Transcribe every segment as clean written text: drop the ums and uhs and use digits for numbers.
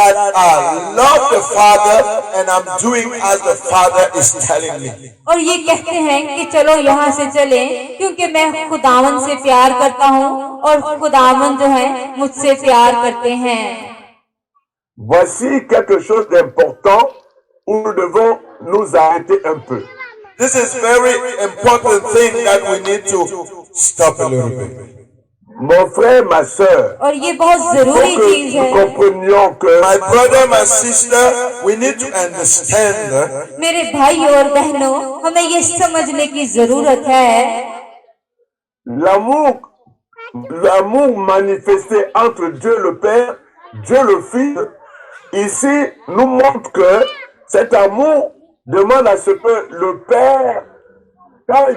that I love the Father and I'm doing as the Father is telling me. और ये कहते हैं कि चलो यहाँ से चलें क्योंकि मैं खुदावन से प्यार करता हूँ और खुदावन जो है मुझसे प्यार करते हैं। Voici quelque chose d'important où nous devons nous arrêter un peu. This is very important thing that we need to stop a little bit. Mon frère, ma sœur, और ये बहुत जरूरी चीज nous है। comprenions que My brother, my sister, we need to understand मेरे भाई और बहनों, हमें ये समझने की जरूरत है l'amour manifesté entre Dieu le Père, Dieu le Fils, ici nous montre que cet amour demande à ce que le Père, quand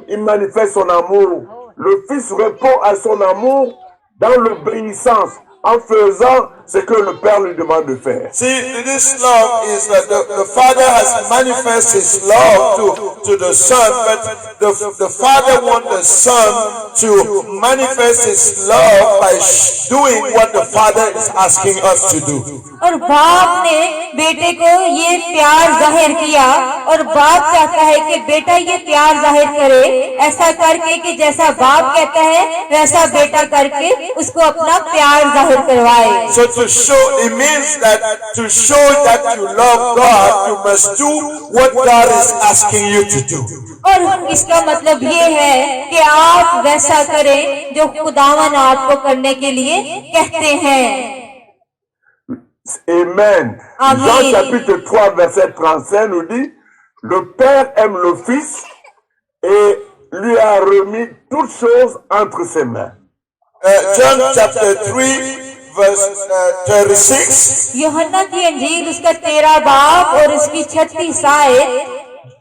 il manifeste son amour, le Fils répond à son amour dans l'obéissance, en faisant ce que le Père lui demande de faire. See, this love is that the Father has manifested His love to the Son, but the Father wants the Son to manifest His love by doing what the Father is asking us to do. और बाप ने बेटे को ये प्यार जाहिर किया और बाप चाहता है कि बेटा ये प्यार जाहिर करे, ऐसा करके कि जैसा बाप कहता है वैसा बेटा करके उसको अपना प्यार जाहिर करवाए। So to show, it means that to show that you love God, you must do what God is asking you to do. और इसका मतलब ये है कि आप वैसा करें जो खुदावन आपको करने के लिए कहते हैं। Amen. Amen. Jean chapitre 3 verset 35 nous dit, le Père aime le Fils et lui a remis toutes choses entre ses mains. John chapter 3 verse 36. यूहन्ना की अंजील उसका 13 बाब और उसकी 36 आयत।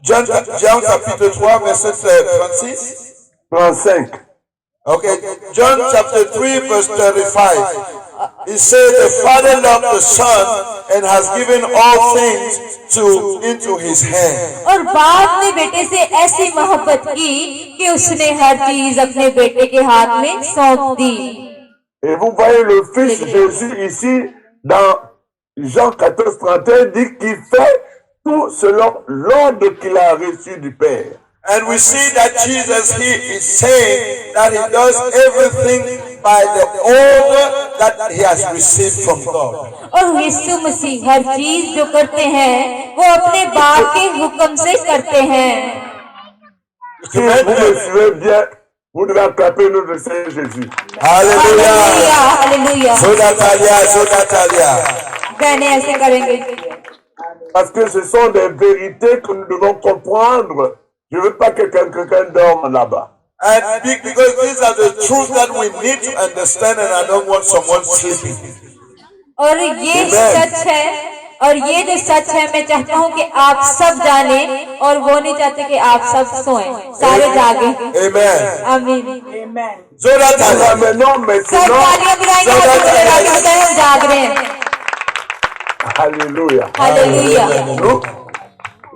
John chapitre 3 verset 36. 35. Okay, John chapter 3 verse 35. He said the Father loved the Son and has given all things into His hand. और बाप ने बेटे से ऐसी मोहब्बत की कि उसने हर चीज अपने बेटे के हाथ में सौंप दी। Et vous voyez le Fils Jésus ici dans Jean 14, 31 dit qu'il fait tout selon l'ordre qu'il a reçu du Père. And we see that Jesus, He is saying that He does everything by the order that He has received from God. और यीशु मसीह हर चीज जो करते हैं वो अपने बाप के हुक्म से करते हैं। Si vous me suivez bien, vous devez acclamer notre Seigneur Jésus. Hallelujah. Hallelujah. Sodatalia. बहने ऐसे करेंगे Parce que ce sont des vérités que nous devons comprendre. Je ne veux pas que quelqu'un dorme là-bas. And because these are the truths that we need to understand, and I don't want someone sleeping. और ये सच है और ये जो सच है मैं चाहता हूँ कि आप सब जाने और वो नहीं चाहते कि आप सब सोएं, सारे जागे। Amen. आमीन। Sodatalia. Maintenant, सब तालियां बजाएंगे, हाथ ऊपर लगाएंगे, बताएं हम जाग रहे हैं। Alléluia. Hallelujah.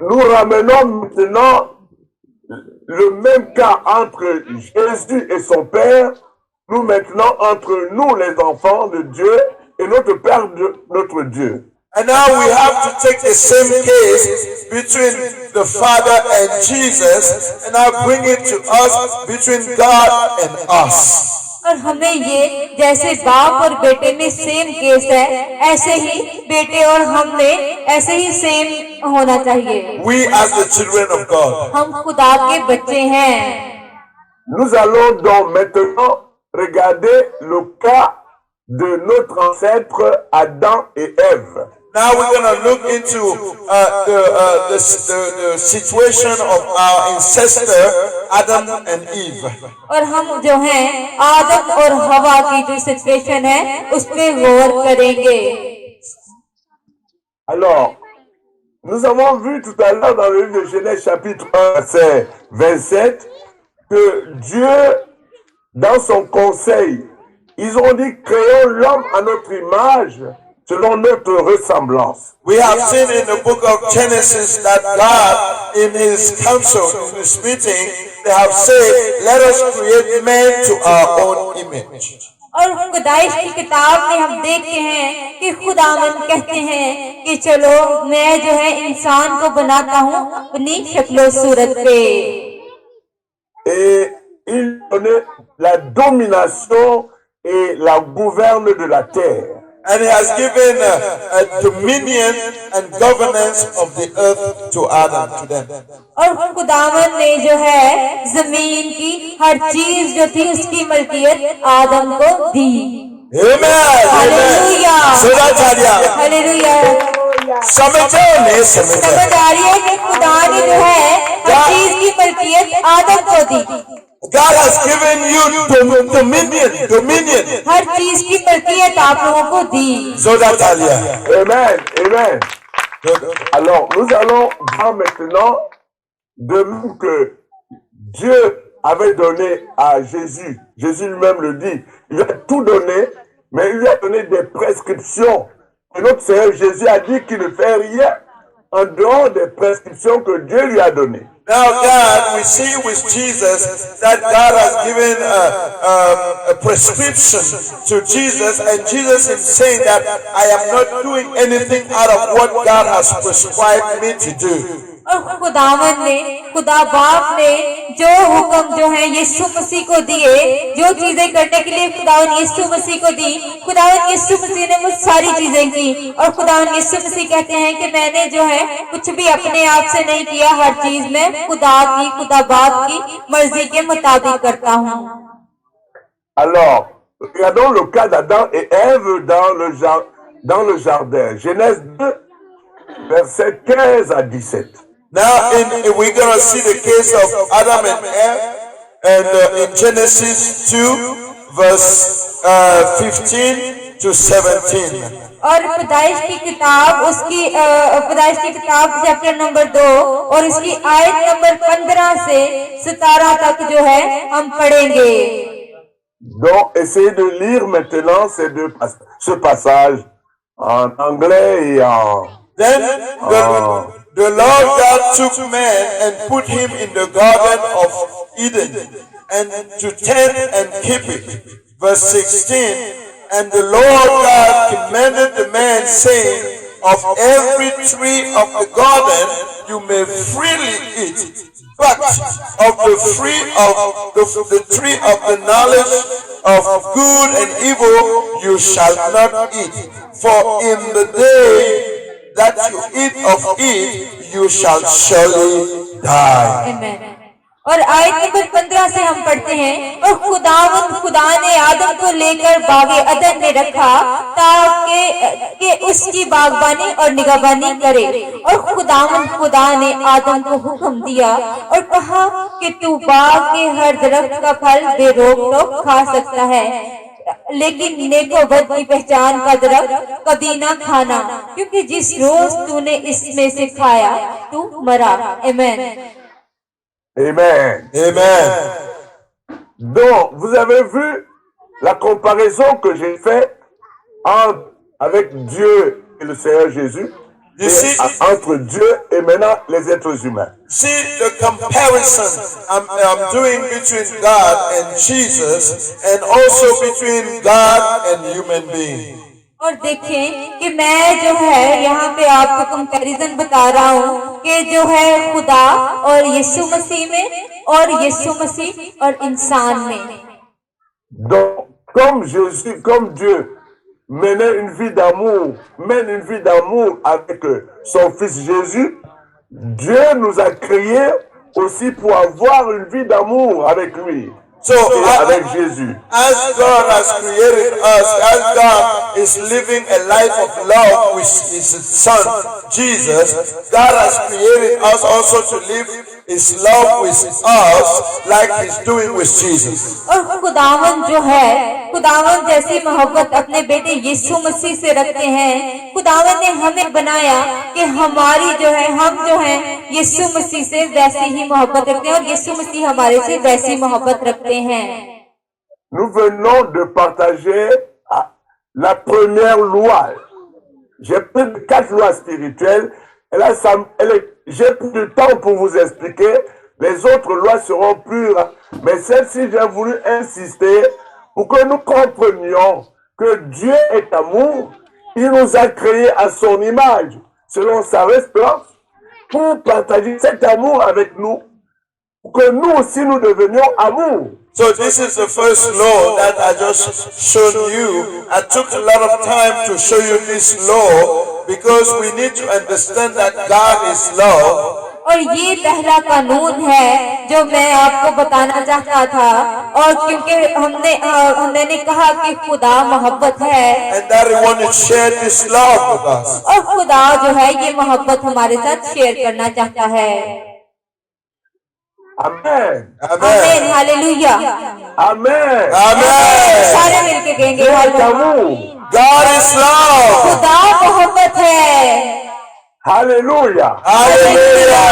Nous ramenons maintenant le même cas entre Jésus et son Père, nous maintenant entre nous les enfants de Dieu et notre Père, notre Dieu. And now we have to take the same case between the Father and Jesus, and now bring it to us between God and us. और हमें ये जैसे बाप और बेटे में same case है, ऐसे ही बेटे और हम में ऐसे ही सेम होना चाहिए। We as the children of God. हम खुदा के बच्चे हैं। Nous allons donc maintenant regarder le cas de notre ancêtre Adam et Ève. Now we're going to look into the situation of our ancestor Adam and Eve. और हम जो हैं आदम और हवा की जो सिचुएशन है उस पे गौर करेंगे। Alors, nous avons vu tout à l'heure dans le livre de Genèse chapitre 1, verset 27, que Dieu, dans son conseil, ils ont dit créons l'homme à notre image, selon notre ressemblance. We have seen in the book of Genesis that God, in His council, in His meeting, they have said, let us create man to our own image. और खुदाइश की किताब में हम देखते हैं कि खुदावंद कहते हैं कि चलो मैं जो है इंसान को बनाता हूँ अपनी शक्लो सूरत पे। Et il donnait la domination et la gouverne de la terre. And he has given a dominion and governance of the earth to Adam, to them. और खुदावन ने जो है जमीन की हर चीज जो थी उसकी मलकियत आदम को दी। Amen. Hallelujah, hallelujah. समझ आ रही है कि खुदा ने जो है हर चीज की मलकियत आदम को दी। God has given you dominion. हर चीज की मलकियत आप लोगों को दी। Amen, amen. Alors, nous allons voir maintenant, de même que Dieu avait donné à Jésus, Jésus lui-même le dit, il lui a tout donné, mais il lui a donné des prescriptions. Et notre Seigneur Jésus a dit qu'il ne fait rien en dehors des prescriptions que Dieu lui a données. Now, God, we see with Jesus that God has given a prescription to Jesus, and Jesus is saying that I am not doing anything out of what God has prescribed me to do. और खुदावन ने, खुदा बाप ने जो हुक्म जो है यीशु मसीह को दिए, जो चीजें करने के लिए खुदावन यीशु मसीह को दी, खुदावन यीशु मसीह ने वो सारी चीजें की। और खुदावन यीशु मसीह कहते हैं कि मैंने जो है कुछ भी अपने आप से नहीं किया, हर चीज में खुदा की, खुदा बाप की मर्जी के मुताबिक करता हूँ। Alors, regardons le cas d'Adam et Ève dans le jardin. Genèse 2, versets 15 à 17. Now, we're going to see the case of Adam and Eve, and in Genesis 2, verse 15 to 17. और पैदाइश की किताब उसकी पैदाइश की किताब चैप्टर नंबर 2 और इसकी आयत नंबर 15 से 17 तक जो है हम पढ़ेंगे। Donc, essayez de lire maintenant ce passage en anglais et en... Then the Lord God took man and put him in the garden of Eden and to tend and keep it. Verse 16, and the Lord God commanded the man, saying, of every tree of the garden you may freely eat, but of the tree of the knowledge of good and evil you shall not eat. For in the day that you eat of it, you shall surely die. Amen. और आयत नंबर 15 से हम पढ़ते हैं, और खुदा ने आदम को लेकर बागे अदन में रखा ताकि उसकी बागबानी और निगहबानी करे। और खुदा ने आदम को हुक्म दिया और कहा कि तू बाग के हर दरख्त का फल बेरोक टोक खा सकता है, लेकिन नेको बद की पहचान का दरख्त कभी ना खाना, क्योंकि जिस रोज तूने इसमें से खाया तू मरा। आमेन। Amen. Amen. Donc, vous avez vu la comparaison que j'ai faite avec Dieu et le Seigneur Jésus, entre Dieu et maintenant les êtres humains. See the comparison I'm doing between God and Jesus, and also between God and human beings. और देखें कि मैं जो है यहाँ पे आपको कंपैरिजन बता रहा हूँ कि जो है खुदा और यीशु मसीह में और यीशु मसीह और इंसान में। Donc, comme Dieu mène une vie d'amour avec son Fils Jésus, Dieu nous a créés aussi pour avoir une vie d'amour avec lui. So, avec Jésus. As God has created us, as God is living a life of love with His Son, Jesus, God has created us also to live His love with us like He's doing with Jesus. और खुदावन जो है, खुदावन जैसी मोहब्बत अपने बेटे यीशु मसीह से रखते हैं। खुदावन ने हमें बनाया कि हमारी जो है, हम जो है यीशु मसीह से वैसी ही मोहब्बत रखते हैं और यीशु मसीह हमारे से वैसी मोहब्बत रखते हैं। Nous venons de partager la première loi. J'ai pris 4 lois spirituelles et là, j'ai pris du temps pour vous expliquer. Les autres lois seront pures, mais celle-ci, j'ai voulu insister pour que nous comprenions que Dieu est amour, il nous a créés à son image, selon sa resplendance, pour partager cet amour avec nous, pour que nous aussi nous devenions amour. So this is the first law that I just showed you. I took a lot of time to show you this law because we need to understand that God is love. और ये पहला कानून है जो मैं आपको बताना चाहता था, और क्योंकि हमने कहा कि खुदा मोहब्बत है, And that we want to share this love with us. और खुदा जो है ये मोहब्बत हमारे साथ शेयर करना चाहता है। Amen. आमीन, हालेलुया, Amen. Amen. सारे मिलके कहेंगे Dieu est hallelujah. amour. God is love. खुदा मोहब्बत है। Alléluia. Hallelujah.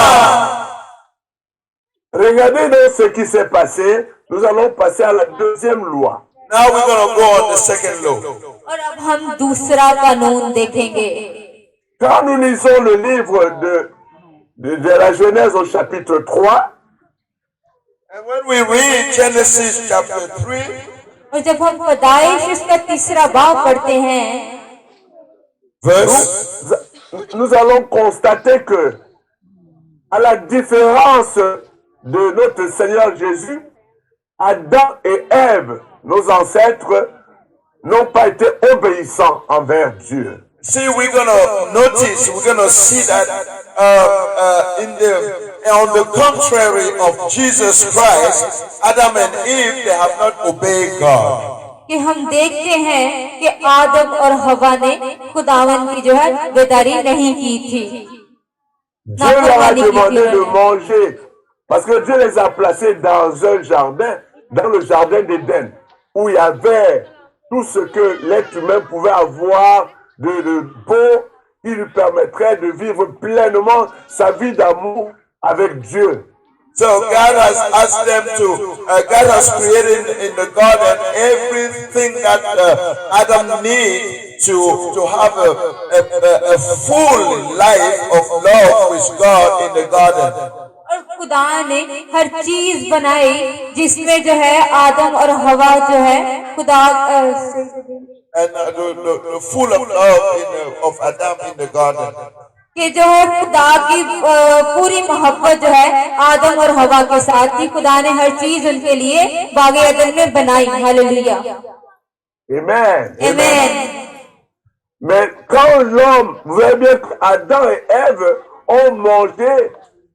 Regardez donc ce qui s'est passé. Nous allons passer à la deuxième loi. Now we're going to go on the second law. और अब हम दूसरा कानून देखेंगे। Quand nous lisons le livre de la Genèse au chapitre 3, And when we read Genesis chapter 3, और जब हम पैदाइश उसका तीसरा बाब पढ़ते हैं, verse, nous allons constater que, à la différence de notre Seigneur Jésus, Adam et Ève, nos ancêtres, n'ont pas été obéissants envers Dieu. see, we're going to notice, we're going to see that on the contrary of Jesus Christ, Adam and Eve, they have not obeyed God. कि हम देखते हैं कि आदम और हवा ने खुदावन की जो है बेदारी नहीं की थी, Dieu leur a demandé de manger parce que Dieu les a placés dans un jardin, dans le jardin d'Éden, où il y avait tout ce que l'être humain pouvait avoir de beau qui lui permettrait de vivre pleinement sa vie d'amour avec Dieu. So God has asked them God has created in the garden everything that Adam needs to have a full life of love with God in the garden. और खुदा ने हर चीज बनाई जिसमें जो है आदम और हवा जो है खुदा And the full of love of Adam in the garden. कि जो है खुदा की पूरी मोहब्बत जो है आदम और हवा के साथ थी। खुदा ने हर चीज उनके लिए बागे अदन में बनाई। Hallelujah, Amen. आमीन। Mais quand l'homme, vous voyez bien qu'Adam et Ève ont mangé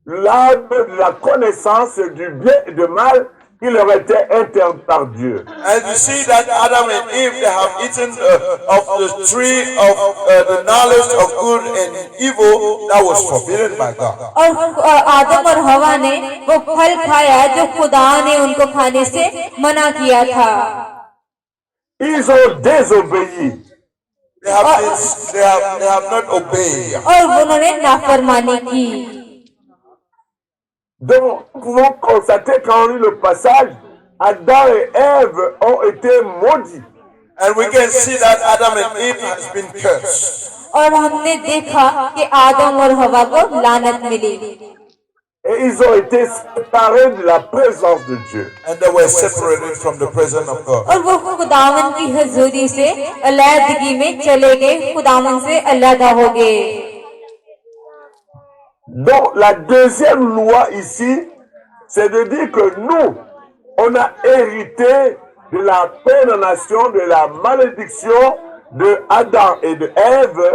l'arbre de la connaissance du bien et du mal qui leur était interdit par Dieu. And you see that Adam and Eve, they have eaten of the tree of the knowledge of good and evil that was forbidden by God. और आदम और हवा ने वो फल खाया जो खुदा ने उनको खाने से मना किया था। Ils ont désobéi. They have not obeyed. और उन्होंने नाफरमानी की। Donc, nous pouvons constater quand on lit le passage, Adam et Ève ont été maudits. And we can see that Adam and Eve has been cursed. और हमने देखा कि आदम और हवा को लानत मिली Et ils ont été séparés de la présence de Dieu. And they were separated from the presence of God. और वो खुदावन की हजूरी से अलहदगी में चले गए, खुदावन से अलहदा हो गए। Donc, la deuxième loi ici, c'est de dire que nous, on a hérité de la condamnation, de la malédiction de Adam et de Ève,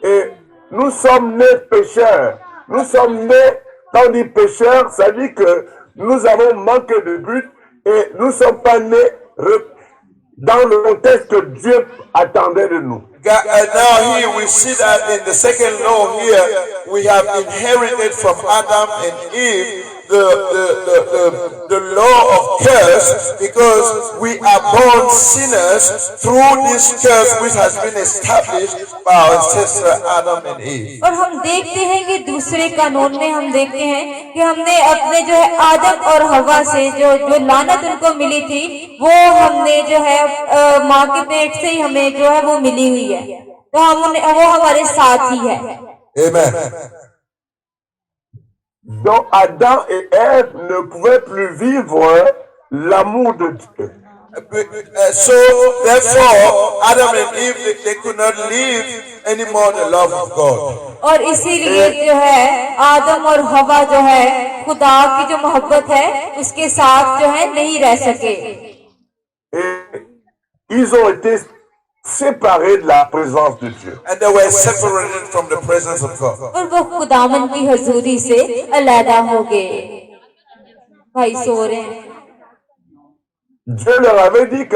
et nous sommes nés pécheurs. Nous sommes nés, quand on dit pécheurs, ça dit que nous avons manqué de but et nous ne sommes pas nés dans le contexte que Dieu attendait de nous. And now here we see that in the second law here, we have inherited from Adam and Eve the law of curse, because we are born sinners through this curse which has been established by our ancestor Adam and Eve. और हम देखते हैं कि दूसरे कानून में हम देखते हैं कि हमने अपने जो है आदम और हवा से जो लानत उनको मिली थी, वो हमने जो है माँ के पेट से ही हमें जो है वो मिली हुई है, तो वो हमारे साथ ही है। Amen. Donc Adam et Ève ne pouvaient plus vivre l'amour de Dieu. So therefore, Adam and Eve they could not live anymore the love of God. और इसीलिए जो है आदम और हवा जो है खुदा की जो मोहब्बत है उसके साथ जो है नहीं रह सके. Et ils ont été séparés de la présence de Dieu. And they were separated from the presence of God. और वो खुदावन की हजूरी से अलहदा हो गए. भाई सो रहे हैं. Dieu leur avait dit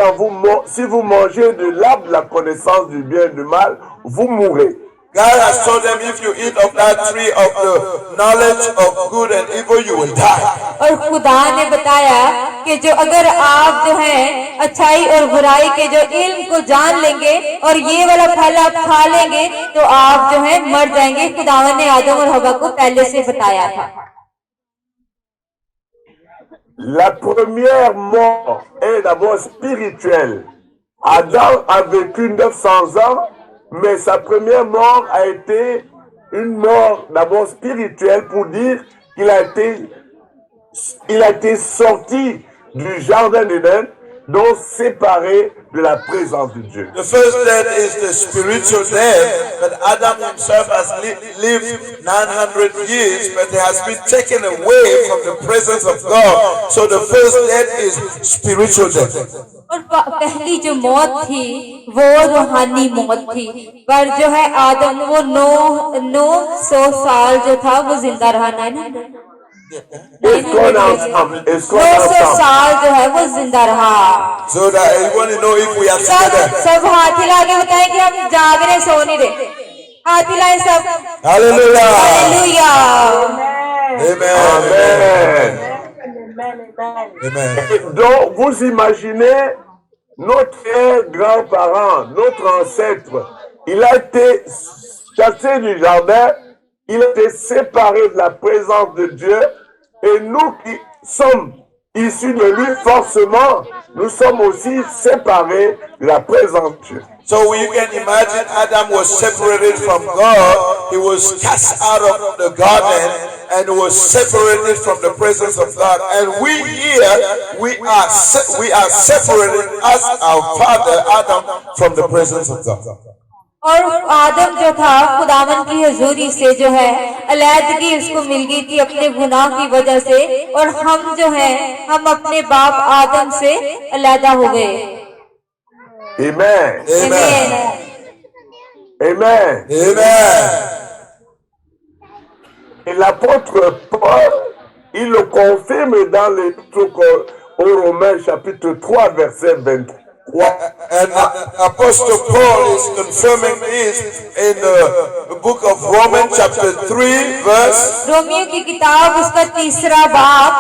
si vous mangez de l'arbre de la connaissance du bien et du mal, vous mourrez. God has told them, if you eat of that tree of the knowledge of good and evil, you will die. और खुदा ने बताया कि जो अगर आप जो है अच्छाई और बुराई के जो इल्म को जान लेंगे और ये वाला फल आप खा लेंगे तो आप जो है मर जाएंगे. खुदावन ने आदम और हवा को पहले से बताया था. La première mort est d'abord spirituelle. Adam a vécu 900 ans, mais sa première mort a été une mort d'abord spirituelle pour dire qu'il a été sorti du jardin d'Éden, donc séparé de la présence de Dieu. The first death is the spiritual death, that Adam himself has lived 900 years, but he has been taken away from the presence of God. So the first death is spiritual death. और पहली जो मौत थी वो रूहानी मौत थी. पर जो है आदम वो 900 साल जो था वो जिंदा रहा. 900 साल जो है वो जिंदा रहा. So that you want to know if we are together. सब हाथ हिला के बताएं कि हम जाग रहे सो नहीं रहे. हाथ हिलाएं सब. Hallelujah. Hallelujah. Amen. Amen. Donc, vous imaginez notre grand-parent, notre ancêtre, il a été chassé du jardin, il a été séparé de la présence de Dieu, et nous qui sommes issus de lui, forcément, nous sommes aussi séparés de la présence de Dieu. So you can imagine Adam was separated from God. He was cast out of the garden and was separated from the presence of God. And we here, we are separated as our father Adam from the presence of God. और आदम जो था खुदावन की हजूरी से जो है अलहदगी उसको मिल गई थी अपने गुनाह की वजह से. और हम जो है हम अपने बाप आदम से अलहदा हो गए. Amen. Amen. Amen. Amen. Et l'apôtre Paul, il le confirme dans l'Épître aux Romains chapitre 3 verset 23. And Apostle Paul is confirming this in the book of Romans chapter 3 verse. Romeo की किताब उसका 3रा बाब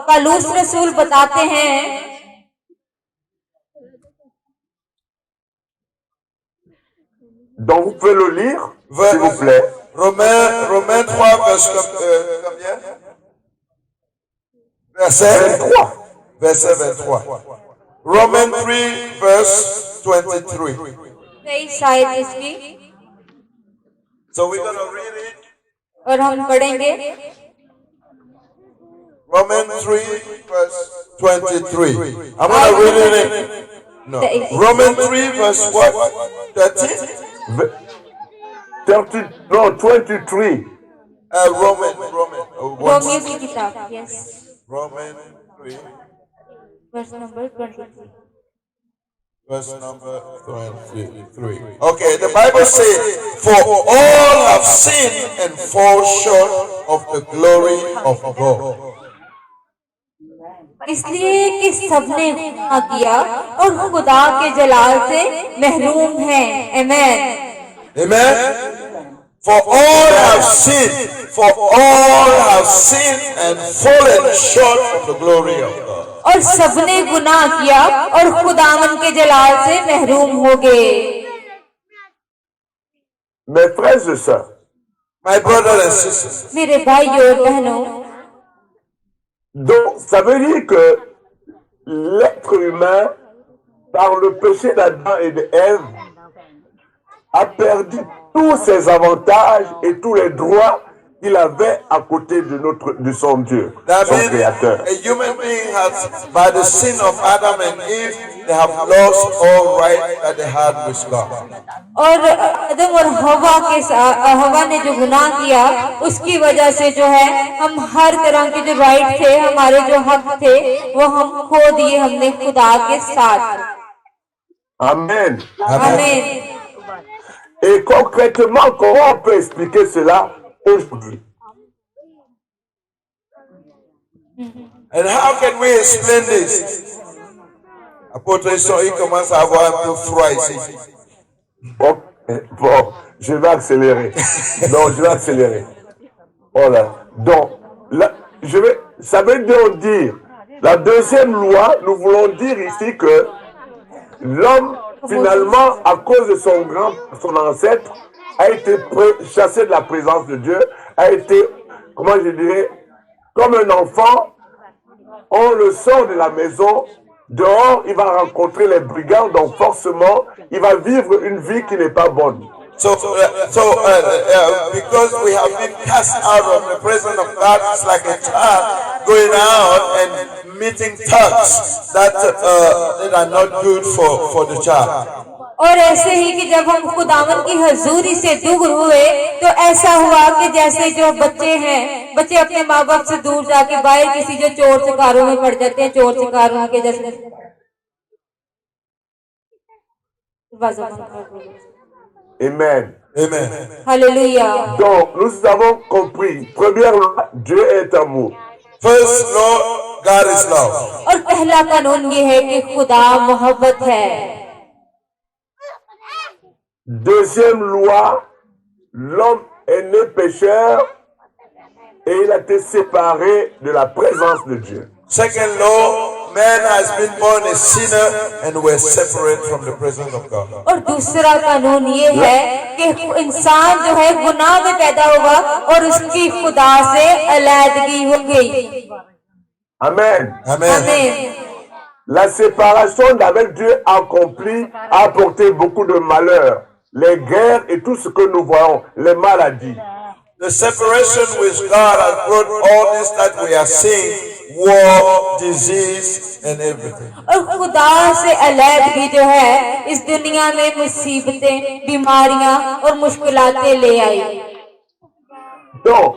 पौलुस रसूल बताते हैं. Donc vous pouvez le lire, s'il vous plaît. Romains 3 verse combien? Verset 23. Verset 23. Romans 3 verse 23. शायद इसकी. So we're going to read it. और हम पढ़ेंगे. Romans 3 verse 23. I'm going to read it. No. Romans 3 verse what? 13? 23. रोमियो की किताब. Yes. Romans 3 verse number 23. verse number 23. Okay, the Bible says, for all have sinned and fall short of the glory of God. इसलिए कि सबने गुनाह किया और खुदा के जलाल से महरूम हैं. Amen. Amen. For all have sinned, and fallen short of the glory of God. और सबने गुनाह किया और खुदावन के जलाल से महरूम हो गए. Mes frères et sœurs, My brothers and sisters, मेरे भाई और बहनों, donc ça veut dire que l'être humain, par le péché d'Adam et d'Ève, a perdu tous ses avantages et tous les droits qu'il avait à côté de son Dieu, That son means Créateur. a human being has, by the sin of Adam and Eve, they have lost all right that they had with God. और आदम और हवा ने जो गुनाह किया उसकी वजह से जो है हम हर तरह के जो राइट थे, हमारे जो हक थे, वो हम खो दिए हमने खुदा के साथ। Amen. आमीन। Et concrètement, comment on peut expliquer cela aujourd'hui? And how can we explain this? Apôtre Isson, il commence à avoir un peu froid ici. Bon, je vais accélérer. Non, je vais accélérer. Voilà. Donc, là, ça veut dire, la deuxième loi, nous voulons dire ici que l'homme, finalement, à cause de son ancêtre, a été chassé de la présence de Dieu, a été, comment je dirais, comme un enfant, on le sort de la maison, dehors, il va rencontrer les brigands, donc forcément, il va vivre une vie qui n'est pas bonne. Because we have been cast out of the presence of God, it's like a child going out and meeting thugs that are not good for the child. और ऐसे ही कि जब हम खुदावन की हजूरी से दूर हुए तो ऐसा हुआ कि जैसे जो बच्चे हैं, बच्चे अपने माँ बाप से दूर जाके बाहर किसी जो चोर चकारों में पड़ जाते हैं, चोर चकारों के जैसे। Amen. Amen. Hallelujah. Donc, nous avons compris. Première loi, Dieu est amour. First law, God is love. और पहला कानून ये है कि खुदा मोहब्बत है। Deuxième loi, l'homme est né pécheur et il a été séparé de la présence de Dieu. Second law, man has been born a sinner and we're separate from the presence of God. और दूसरा कानून ये है कि इंसान जो है गुनाह में पैदा होगा और उसकी खुदा से अलैदगी हो गई। Amen. Amen. La séparation d'avec Dieu accomplie a apporté beaucoup de malheur. Les guerres et tout ce que nous voyons, les maladies. The separation with God has brought all this that we are seeing, war, disease, and everything. और खुदा से अलैदगी जो है इस दुनिया में मुसीबतें, बीमारियां और मुश्किलातें ले आई। Donc,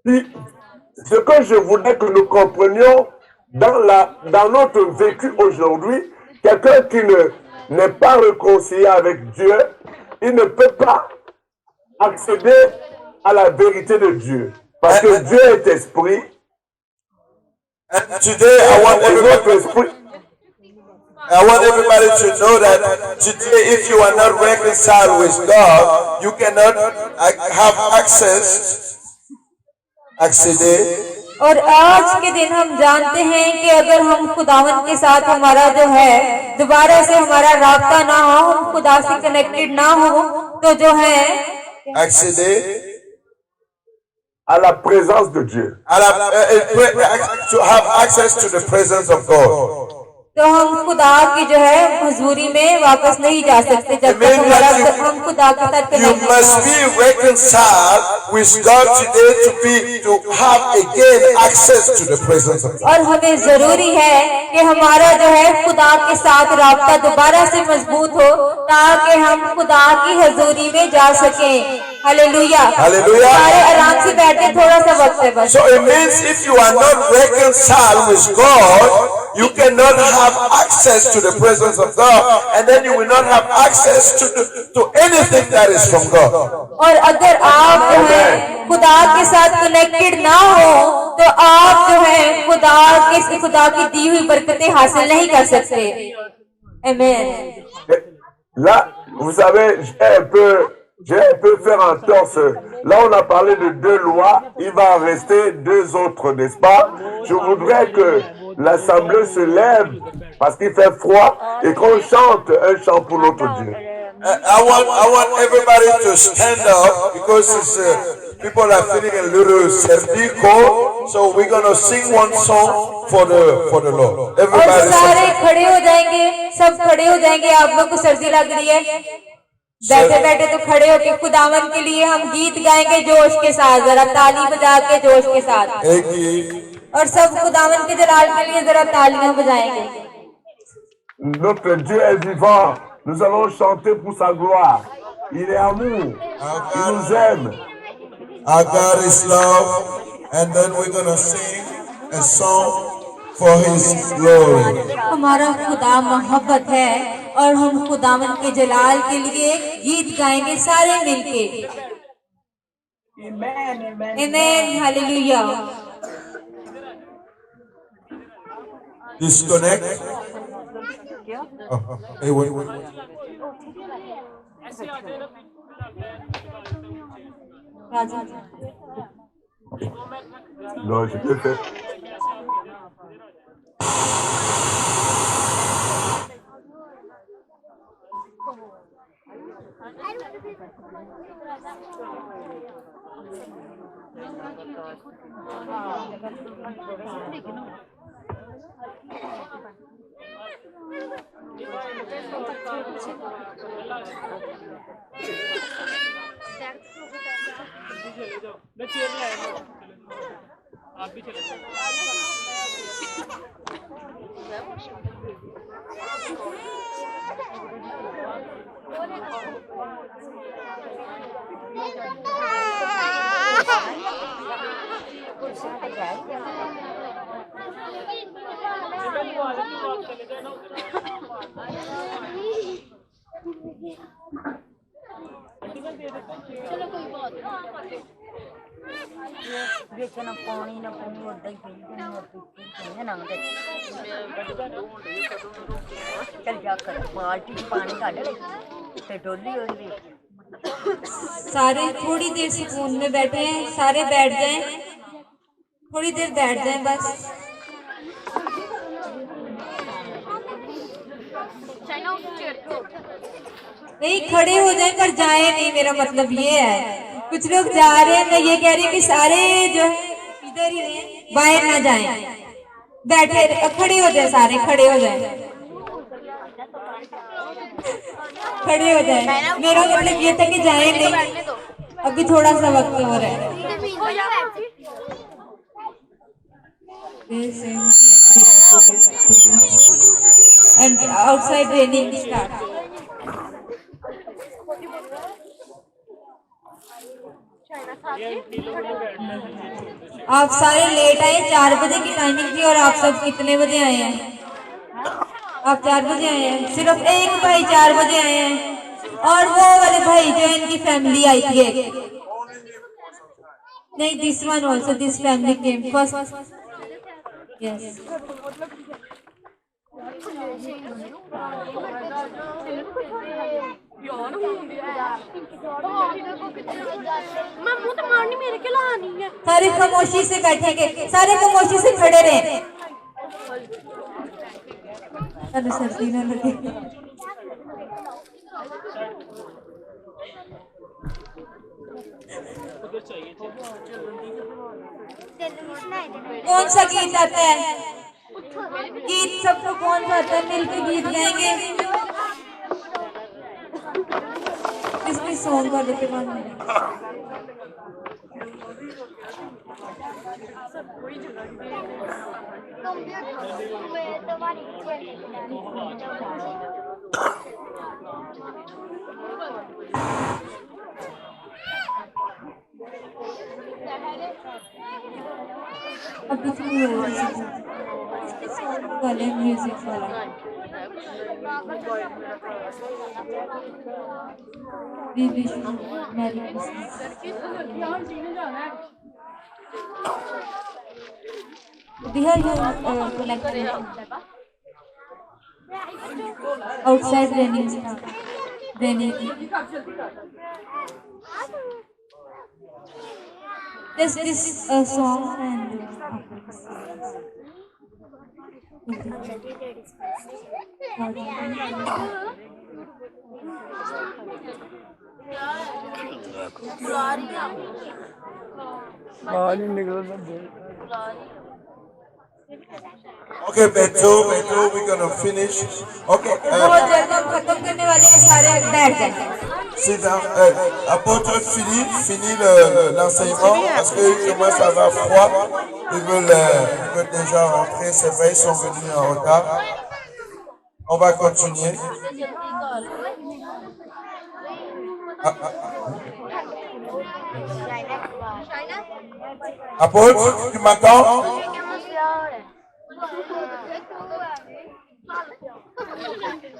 ce que je voudrais que nous comprenions dans notre vécu aujourd'hui, quelqu'un qui n'est pas réconcilié avec Dieu, il ne peut pas accéder à la vérité de Dieu. Parce que Dieu est esprit. And today I want everybody to know that today if you are not reconciled with God, you cannot have accéder. और आज के दिन हम जानते हैं कि अगर हम खुदावन के साथ हमारा जो है दोबारा से हमारा राब्ता ना हो, हम खुदा से कनेक्टेड ना हो, तो जो है accéder à la présence de Dieu. To have access to the presence of God. तो हम खुदा की जो है हजूरी में वापस नहीं जा सकते जब तक हम खुदा के साथ You must be reconciled with God today to have again access to the presence of God. और हमें जरूरी है कि हमारा जो है खुदा के साथ राब्ता दोबारा से मजबूत हो ताकि हम खुदा की हजूरी में जा सकें। हालेलुया। हालेलुया। सारे आराम से बैठे, थोड़ा सा वक्त है बस। So it means if you are not reconciled with God, you cannot have access to the presence of God, and then you will not have access to anything that is from God. और अगर आप जो है खुदा के साथ कनेक्टेड ना हो तो आप जो है खुदा की दी हुई बरकतें हासिल नहीं कर सकते। आमीन। Là, vous savez, j'ai un peu fait un torse. Là, on a parlé de deux lois. Il va en rester deux autres, n'est-ce pas? Je voudrais que l'assemblée se lève parce qu'il fait froid et qu'on chante un chant pour notre Dieu. I want everybody to stand up because people are feeling a little cold. So we're gonna sing one song for the Lord. Everybody. और सारे खड़े हो जाएंगे, सब खड़े हो जाएंगे। आप लोग को सर्दी लग रही है? बैठे बैठे तो खड़े होके खुदावन के लिए हम गीत गाएंगे जोश के साथ, जरा ताली बजा के जोश के साथ, एक गीत। और सब खुदावन के जलाल के लिए जरा तालियां बजाएंगे। Notre Dieu est vivant. Nous allons chanter pour sa gloire. Il est amour. Il nous aime. Our God is love, and then we're gonna sing a song for His glory. हमारा खुदा मोहब्बत है और हम खुदावन के जलाल के लिए गीत गाएंगे सारे मिलके। आमीन, हालेलुया। Disconnect. Hey, wait. राजा Non, je peux faire. आप भी चले जाओ। ਵਿੱਚ ਨਾ ਪਾਣੀ ਨਾ ਪਾਣੀ ਉਦਾਂ ਹੀ ਪੀਂਦੇ ਨਾ ਪੀਂਦੇ ਨਾ ਚੱਲ ਜਾ ਕਰ ਬਾਲਟੀ ਚ ਪਾਣੀ ਕੱਢ ਲੈ ਤੇ ਡੋਲੀ ਉਹਦੇ ਵਿੱਚ। सारे थोड़ी देर सुकून में बैठे हैं, सारे बैठ जाएं, थोड़ी देर बैठ जाएं बस। नहीं खड़े हो जाएं पर जाए नहीं, मेरा मतलब ये है। कुछ लोग जा रहे हैं, मैं ये कह रही हूँ कि सारे जो है इधर ही रहें, बाहर ना जाएं, बैठे खड़े हो जाएं, सारे खड़े हो जाएं, खड़े हो जाए। मेरा मतलब ये था कि जाए नहीं, अभी थोड़ा सा वक्त हो रहा है। And outside raining start. आप सारे लेट आए, 4 बजे की टाइमिंग थी और आप सब कितने बजे आए हैं? आप 4 बजे आए हैं, सिर्फ एक भाई 4 बजे आए हैं और वो वाले भाई जो इनकी फैमिली आई थी। नहीं, this one also, this family came first. Yes, सारे खामोशी से बैठेंगे, सारे खामोशी से खड़े रहे। सर्दी ना लगे। कौन सा गीत आता है? गीत सबको कौन सा आता है? मिलकर गीत गाएंगे। इसमें सॉन्ग का लेते अभी वाले म्यूजिक वाला Mary outside raining just this song and बाहर ही निकल Okay, Beto, we're gonna finish. Okay, बहुत जल्द हम खत्म करने वाले हैं, सारे बैठ जाएं। sit down. Apôtre finit l'enseignement parce que commence à avoir froid. Ils veulent déjà rentrer. C'est vrai, ils sont venus en retard. On va continuer. Apôtre, tu m'entends?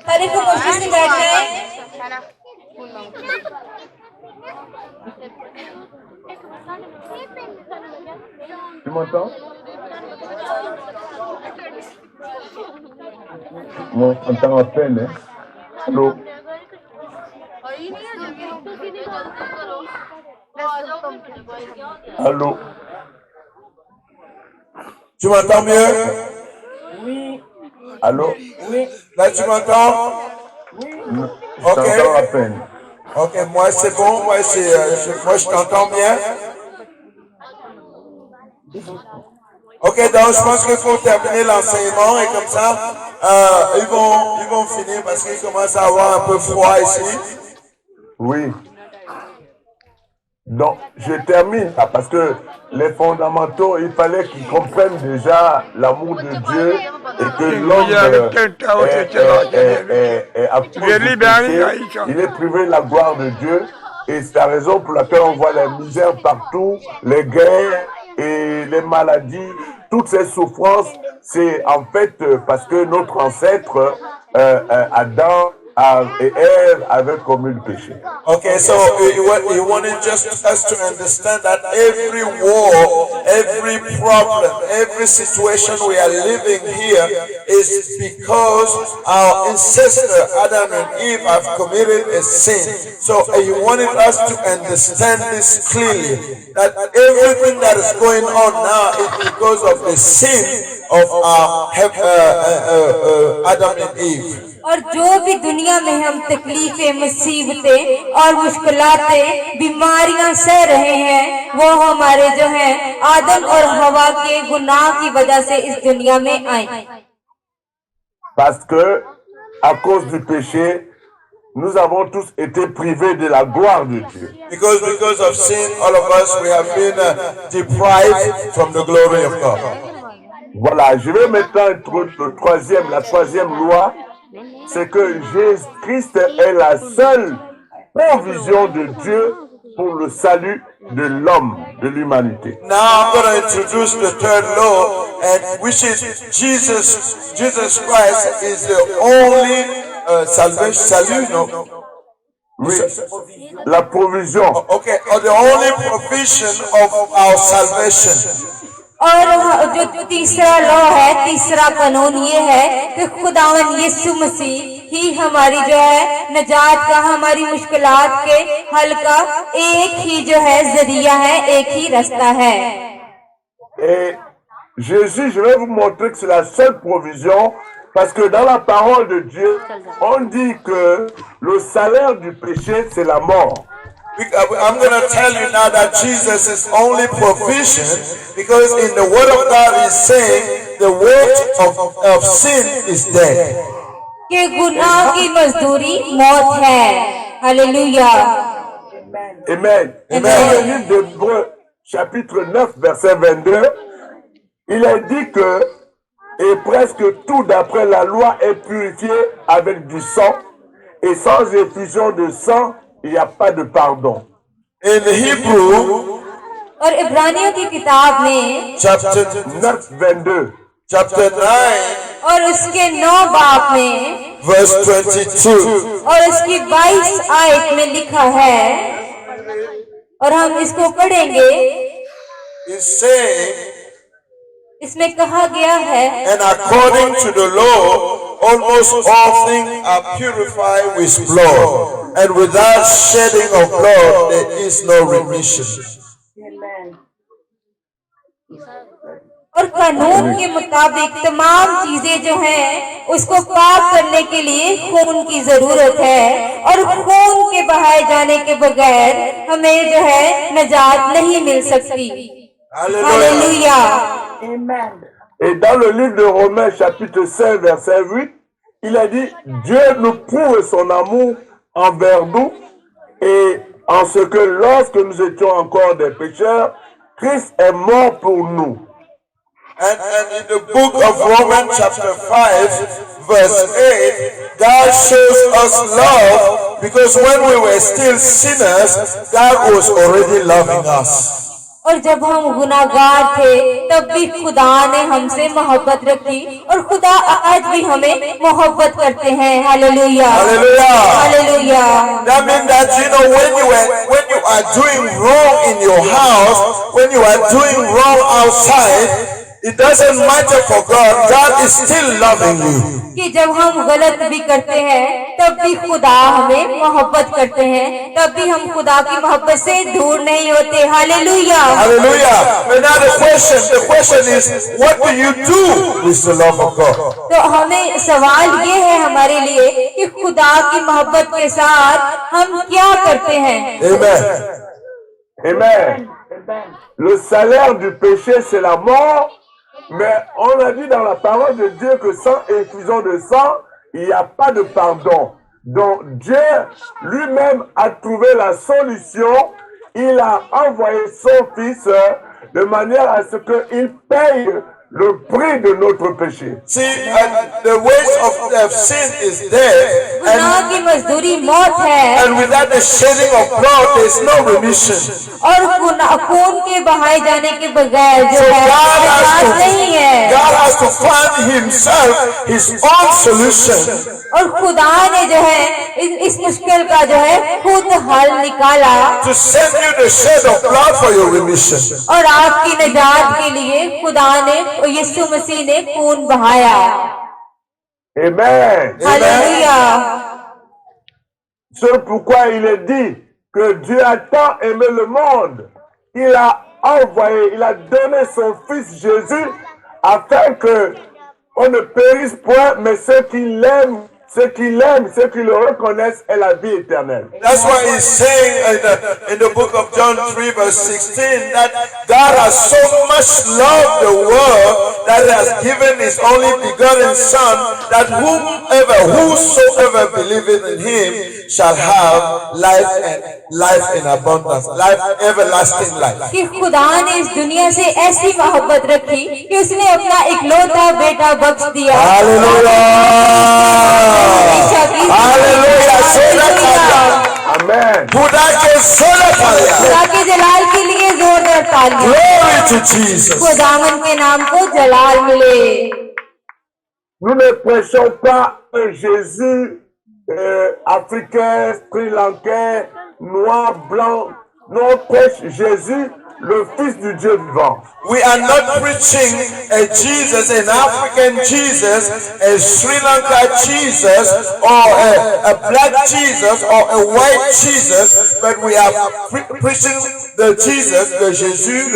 सारे को कोशिश से बैठ जाएं। Tu m'entends? Moi, on t'entend à peine. Hein? Allô? Allô? Tu m'entends mieux? Oui. Allô? Oui. Là, tu m'entends? Je t'entends à peine. Ok, moi c'est bon, moi je t'entends bien. Ok, donc je pense qu'il faut terminer l'enseignement et comme ça, ils vont finir parce qu'il commence à avoir un peu froid ici. Oui. Donc, je termine là, parce que les fondamentaux, il fallait qu'ils comprennent déjà l'amour de Dieu et que l'homme est à cause du péché, il est privé de la gloire de Dieu. Et c'est la raison pour laquelle on voit la misère partout, les guerres et les maladies, toutes ces souffrances. C'est en fait parce que notre ancêtre Adam et Ève avaient commis le péché. Okay, so he wanted just us to understand that every war, every problem, every situation we are living here is because our ancestor Adam and Eve have committed a sin. So he wanted us to understand this clearly, that everything that is going on now is because of the sin of our Adam and Eve. और जो भी दुनिया में हम तकलीफें, मुसीबतें और मुश्किलातें, बीमारियां सह रहे हैं, वो हमारे जो हैं आदम और हवा के गुनाह की वजह से इस दुनिया में आए। Parce que à cause du péché, nous avons tous été privés de la gloire de Dieu. Because of sin, all of us we have been deprived from the glory of God. Voilà, je vais maintenant introduire la troisième loi. C'est que Jésus-Christ est la seule provision de Dieu pour le salut de l'homme, de l'humanité. Now I'm going to introduce the third law, and which is Jesus Christ is the only salvation. No? Oui, la provision. Okay, or the only provision of our salvation. और जो तीसरा लॉ है, तीसरा कानून ये है कि खुदावन यीशु मसीह ही हमारी जो है नजात का, हमारी मुश्किलात के हल का एक ही जो है जरिया है, एक ही रास्ता है। Et Jésus, je vais vous montrer que c'est la seule provision, parce que dans la parole de Dieu, on dit que le salaire du péché, c'est la mort. I'm going to tell you now that Jesus is only provision, because in the Word of God is saying the weight of sin is death. कि गुनाह की मजदूरी मौत है। Hallelujah. Amen. Dans le livre d'Hébreux, chapitre 9, verset 22, il est dit que, et presque tout d'après la loi est purifié avec du sang, et sans effusion de sang, il n'y a pas de pardon. In Hebrew, और इब्रानियों की किताब में chapter 9, 22, chapter 9, और उसके 9 बाब में verse 22. और उसकी 22 आयत में लिखा है, और हम इसको पढ़ेंगे। Is saying, इसमें कहा गया है, and according to the law, almost all things are purified with blood, and without shedding of blood there is no remission. और कानून के मुताबिक तमाम चीजें जो हैं उसको पाक करने के लिए खून की जरूरत है, और खून के बहाए जाने के बगैर हमें जो है नजात नहीं मिल सकती। Hallelujah. Et dans le livre de Romains, chapitre 5, verset 8, il a dit, Dieu nous prouve son amour envers nous, et en ce que lorsque nous étions encore des pécheurs, Christ est mort pour nous. And in the book of Romans chapter 5 verse 8, God shows us love because when we were still sinners, God was already loving us. और जब हम गुनाहगार थे तब भी खुदा ने हमसे मोहब्बत रखी और खुदा आज भी हमें मोहब्बत करते हैं। Hallelujah, Hallelujah. Hallelujah. That means that when you are doing wrong in your house, when you are doing wrong outside, it doesn't matter for God. God is still loving you. कि जब हम गलत भी करते हैं तब भी खुदा हमें मोहब्बत करते हैं, तब भी हम खुदा की मोहब्बत से दूर नहीं होते। Hallelujah, Hallelujah. And now the question is, what do you do with the love of God? तो हमें सवाल ये है हमारे लिए कि खुदा की मोहब्बत के साथ हम क्या करते हैं। Amen. Amen. Le salaire du péché, c'est la mort. Mais on a dit dans la parole de Dieu que sans effusion de sang, il n'y a pas de pardon. Donc Dieu lui-même a trouvé la solution. Il a envoyé son Fils de manière à ce qu'il paye le prix de notre péché. See, the wage of sin is death, गुनाह की मजदूरी मौत है and without the shedding of blood, there is no remission. और खून के बहाए जाने के बगैर जो So है God विकास नहीं है। has to find Himself His own solution. और खुदा ने जो है इस मुश्किल का जो है खुद हल निकाला To send you the shed of blood for your remission. और आपकी निजात के लिए खुदा ने यीशु मसीह ने खून बहाया। Amen. Hallelujah. C'est pourquoi il est dit que Dieu a tant aimé le monde, il a envoyé, il a donné son Fils Jésus afin que on ne périsse point, mais ceux qui l'aiment, ceux qui le reconnaissent est la vie éternelle. That's why He's saying in the book of John 3 verse 16 that God has so much loved the world that He has given His only begotten Son, that whosoever believeth in Him shall have life in abundance, everlasting life. कि खुदा ने इस दुनिया से ऐसी मोहब्बत रखी कि उसने अपना इकलौता बेटा बख्श दिया। Hallelujah. Amen. खुदा के जलाल के लिए जोरदार तालियां। Glory to Jesus. खुदावन के नाम को जलाल मिले। Nous ne prêchons pas un Jésus africain, sri-lankais, noir, blanc. Nous on prêche Jésus, le Fils du Dieu vivant. We are not preaching a Jesus, an African Jesus, a Sri Lanka Jesus, or a black Jesus, or a white Jesus, but we are preaching the Jesus, le Jésus,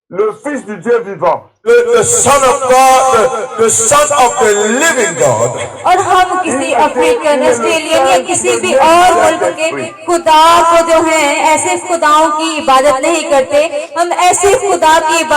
le Fils du Dieu vivant. the Son of God, the Son of the living God. और हम किसी African, Australian या किसी भी और मुल्क के खुदा को जो है ऐसे खुदाओं की इबादत नहीं करते, हम ऐसे खुदा की इबादत